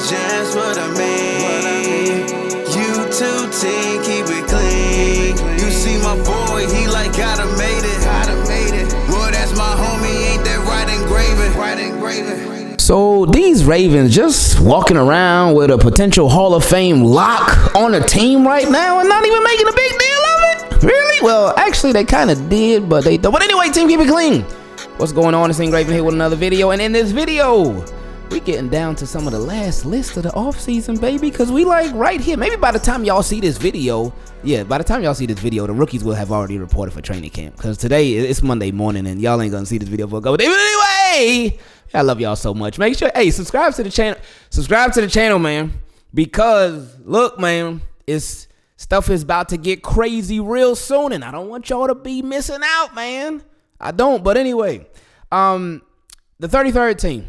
just what I mean. You too team, keep it clean. You see my boy, he like gotta made it. Boy, that's my homie, ain't that right engraving. So these Ravens just walking around with a potential Hall of Fame lock on the team right now and not even making a big deal of it? Really? Well, actually they kind of did, but they don't. But anyway, team, keep it clean. What's going on? It's Ingraven here with another video, and in this video we getting down to some of the last list of the offseason, baby, because we like right here. Maybe by the time y'all see this video, the rookies will have already reported for training camp, because today it's Monday morning and y'all ain't gonna see this video for a couple days. But anyway, I love y'all so much. Make sure, hey, subscribe to the channel, man, because look, man, stuff is about to get crazy real soon, and I don't want y'all to be missing out, man. I don't. But anyway, the 33rd team,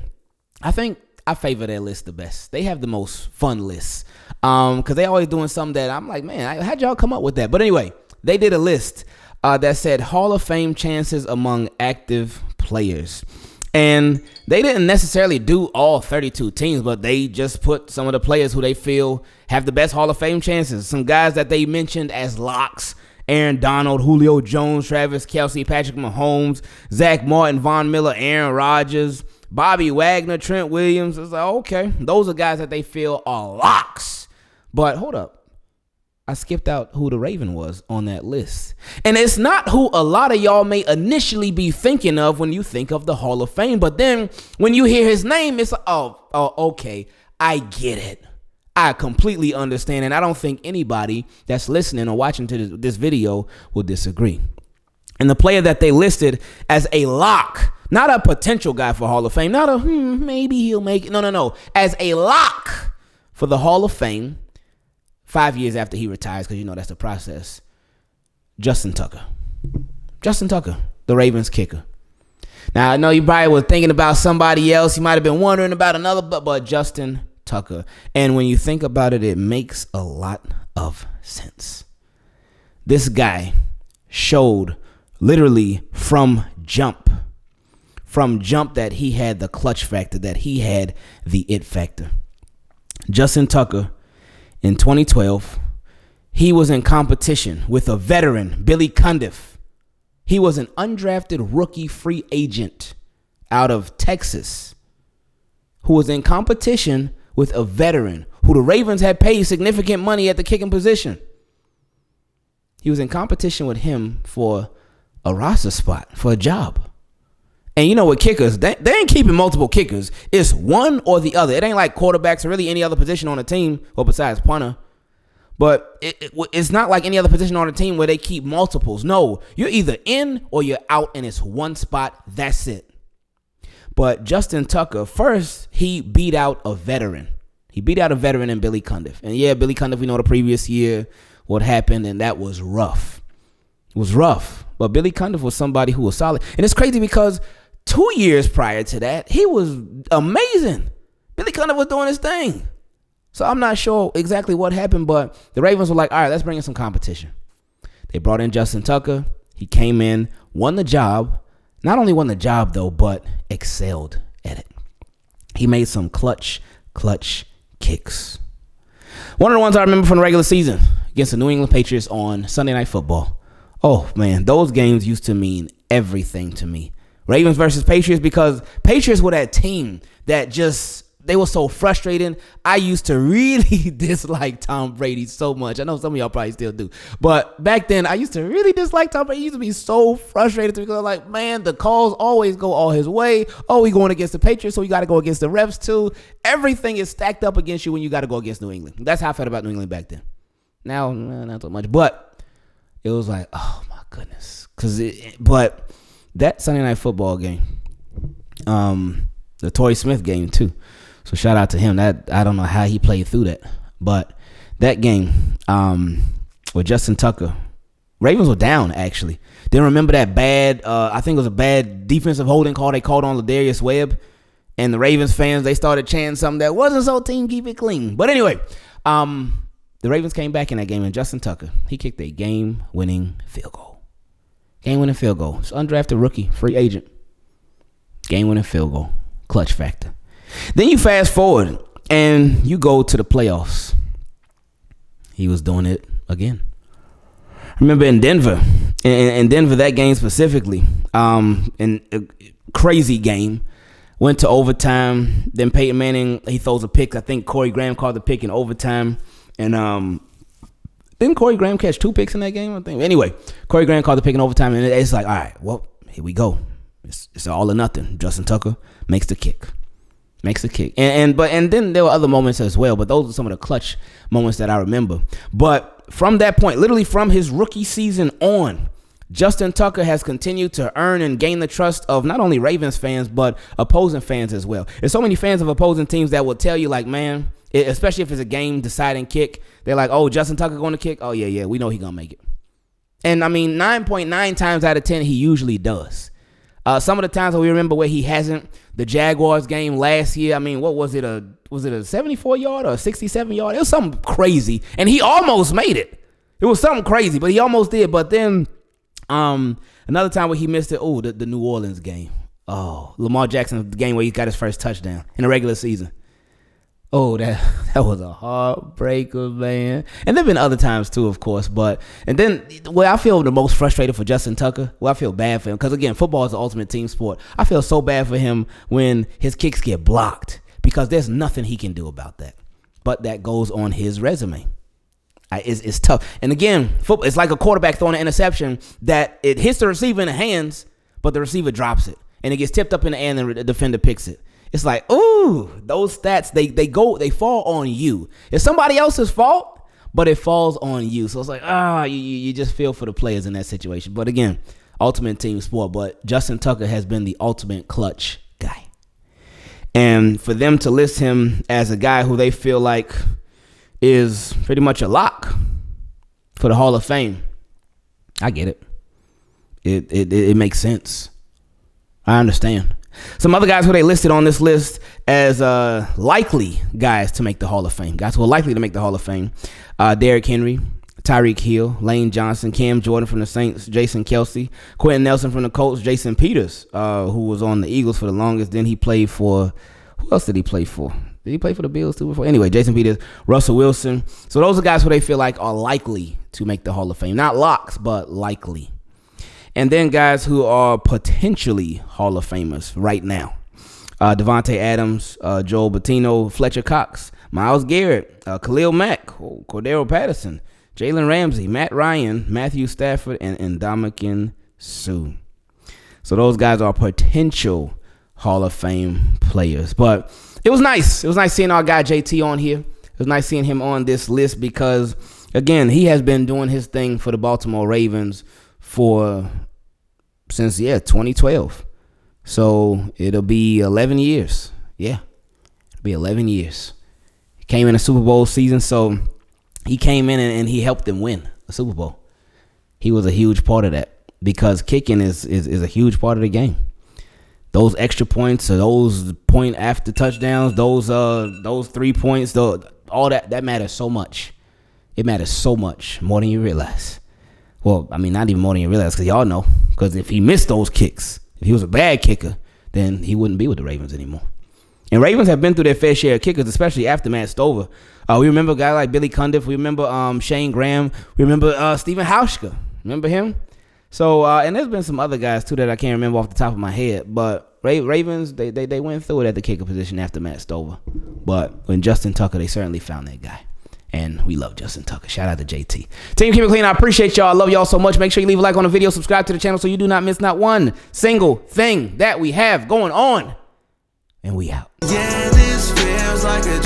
I think I favor their list the best. They have the most fun lists, because they always doing something that I'm like, man, how'd y'all come up with that? But anyway, they did a list that said Hall of Fame chances among active players. And they didn't necessarily do all 32 teams, but they just put some of the players who they feel have the best Hall of Fame chances. Some guys that they mentioned as locks: Aaron Donald, Julio Jones, Travis Kelce, Patrick Mahomes, Zach Martin, Von Miller, Aaron Rodgers, Bobby Wagner, Trent Williams. It's like, okay, those are guys that they feel are locks. But hold up. I skipped out who the Raven was on that list. And it's not who a lot of y'all may initially be thinking of when you think of the Hall of Fame. But then when you hear his name, it's like, oh, okay, I get it. I completely understand. And I don't think anybody that's listening or watching to this video will disagree. And the player that they listed as a lock, not a potential guy for Hall of Fame, not a maybe he'll make it. No. As a lock for the Hall of Fame, 5 years after he retires, because you know that's the process. Justin Tucker, the Ravens kicker. Now, I know you probably were thinking about somebody else. You might have been wondering about another, but Justin Tucker. And when you think about it, it makes a lot of sense. This guy showed literally from jump that he had the clutch factor, that he had the it factor. Justin Tucker, in 2012, he was in competition with a veteran, Billy Cundiff. He was an undrafted rookie free agent out of Texas who was in competition with a veteran who the Ravens had paid significant money at the kicking position. He was in competition with him for a roster spot, for a job. And you know, with kickers, they ain't keeping multiple kickers. It's one or the other. It ain't like quarterbacks or really any other position on the team, or besides punter. But it's not like any other position on the team where they keep multiples. No, you're either in or you're out, and it's one spot. That's it. But Justin Tucker, first, he beat out a veteran. He beat out a veteran in Billy Cundiff. And yeah, Billy Cundiff, we know the previous year what happened, and that was rough. It was rough. But Billy Cundiff was somebody who was solid. And it's crazy because 2 years prior to that, he was amazing. Billy Cundiff was doing his thing. So I'm not sure exactly what happened, but the Ravens were like, all right, let's bring in some competition. They brought in Justin Tucker. He came in, won the job. Not only won the job, though, but excelled at it. He made some clutch kicks. One of the ones I remember from the regular season against the New England Patriots on Sunday Night Football. Oh, man, those games used to mean everything to me. Ravens versus Patriots, because Patriots were that team that they were so frustrating. I used to really dislike Tom Brady so much. I know some of y'all probably still do. But back then, I used to really dislike Tom Brady. He used to be so frustrated because I'm like, man, the calls always go all his way. Oh, we going against the Patriots, so you got to go against the refs too. Everything is stacked up against you when you got to go against New England. That's how I felt about New England back then. Now, not so much. But it was like, oh, my goodness. But that Sunday Night Football game, the Torrey Smith game too. So shout out to him. That I don't know how he played through that, but that game with Justin Tucker, Ravens were down actually. Then remember that bad, I think it was a bad defensive holding call they called on Ladarius Webb, and the Ravens fans, they started chanting something that wasn't so team keep it clean. But anyway, the Ravens came back in that game, and Justin Tucker, he kicked a game-winning field goal. Game-winning field goal. It's undrafted rookie, free agent. Game-winning field goal. Clutch factor. Then you fast forward And you go to the playoffs. He was doing it again. I remember in Denver, that game specifically, in a crazy game, went to overtime. Then Peyton Manning, he throws a pick. I think Corey Graham called the pick in overtime. And didn't Corey Graham catch 2 picks in that game? I think. Anyway, Corey Graham called the pick in overtime, and it's like, all right, well, here we go. It's all or nothing. Justin Tucker makes the kick. And then there were other moments as well, but those are some of the clutch moments that I remember. But from that point, literally from his rookie season on, Justin Tucker has continued to earn and gain the trust of not only Ravens fans, but opposing fans as well. There's so many fans of opposing teams that will tell you, like, man, especially if it's a game-deciding kick, they're like, oh, Justin Tucker going to kick? Oh, yeah, we know he's going to make it. And, I mean, 9.9 times out of 10, he usually does. Some of the times that we remember where he hasn't, the Jaguars game last year, I mean, what was it? Was it a 74-yard or a 67-yard? It was something crazy, and he almost made it. It was something crazy, but he almost did. But then another time where he missed it, the New Orleans game. Oh, Lamar Jackson, the game where he got his first touchdown in the regular season. Oh, that was a heartbreaker, man. And there have been other times too, of course. And then where I feel the most frustrated for Justin Tucker, I feel bad for him, because again, football is the ultimate team sport. I feel so bad for him when his kicks get blocked, because there's nothing he can do about that. But that goes on his resume. It's tough. And again, football, it's like a quarterback throwing an interception that it hits the receiver in the hands, but the receiver drops it. And it gets tipped up in the air and the defender picks it. It's like, ooh, those stats, they fall on you. It's somebody else's fault, but it falls on you. So it's like, you just feel for the players in that situation. But again, ultimate team sport. But Justin Tucker has been the ultimate clutch guy. And for them to list him as a guy who they feel like is pretty much a lock for the Hall of Fame, I get it. It makes sense. I understand. Some other guys who they listed on this list as likely guys to make the Hall of Fame. Guys who are likely to make the Hall of Fame. Derrick Henry, Tyreek Hill, Lane Johnson, Cam Jordan from the Saints, Jason Kelsey, Quentin Nelson from the Colts, Jason Peters, who was on the Eagles for the longest. Then he played for, who else did he play for? Did he play for the Bills too before? Anyway, Jason Peters, Russell Wilson. So those are guys who they feel like are likely to make the Hall of Fame. Not locks, but likely. And then guys who are potentially Hall of Famers right now. Devontae Adams, Joel Bettino, Fletcher Cox, Myles Garrett, Khalil Mack, Cordero Patterson, Jalen Ramsey, Matt Ryan, Matthew Stafford, and Ndamukong Suh. So those guys are potential Hall of Fame players. But it was nice. It was nice seeing our guy JT on here. It was nice seeing him on this list because, again, he has been doing his thing for the Baltimore Ravens since 2012. So it'll be 11 years. Yeah, it'll be 11 years. He came in a Super Bowl season, so he came in and he helped them win a Super Bowl. He was a huge part of that because kicking is a huge part of the game. Those extra points, or those point after touchdowns, those 3 points, all that matters so much. It matters so much more than you realize. Well, I mean, not even more than you realize, because y'all know. Because if he missed those kicks, if he was a bad kicker, then he wouldn't be with the Ravens anymore. And Ravens have been through their fair share of kickers, especially after Matt Stover. We remember a guy like Billy Cundiff. We remember Shane Graham. We remember Stephen Hauschka. Remember him? So, and there's been some other guys, too, that I can't remember off the top of my head. But Ravens, they went through it at the kicker position after Matt Stover. But when Justin Tucker, they certainly found that guy. And we love Justin Tucker. Shout out to JT. Team Keep It Clean, I appreciate y'all. I love y'all so much. Make sure you leave a like on the video. Subscribe to the channel so you do not miss not one single thing that we have going on. And we out. Yeah, this feels like a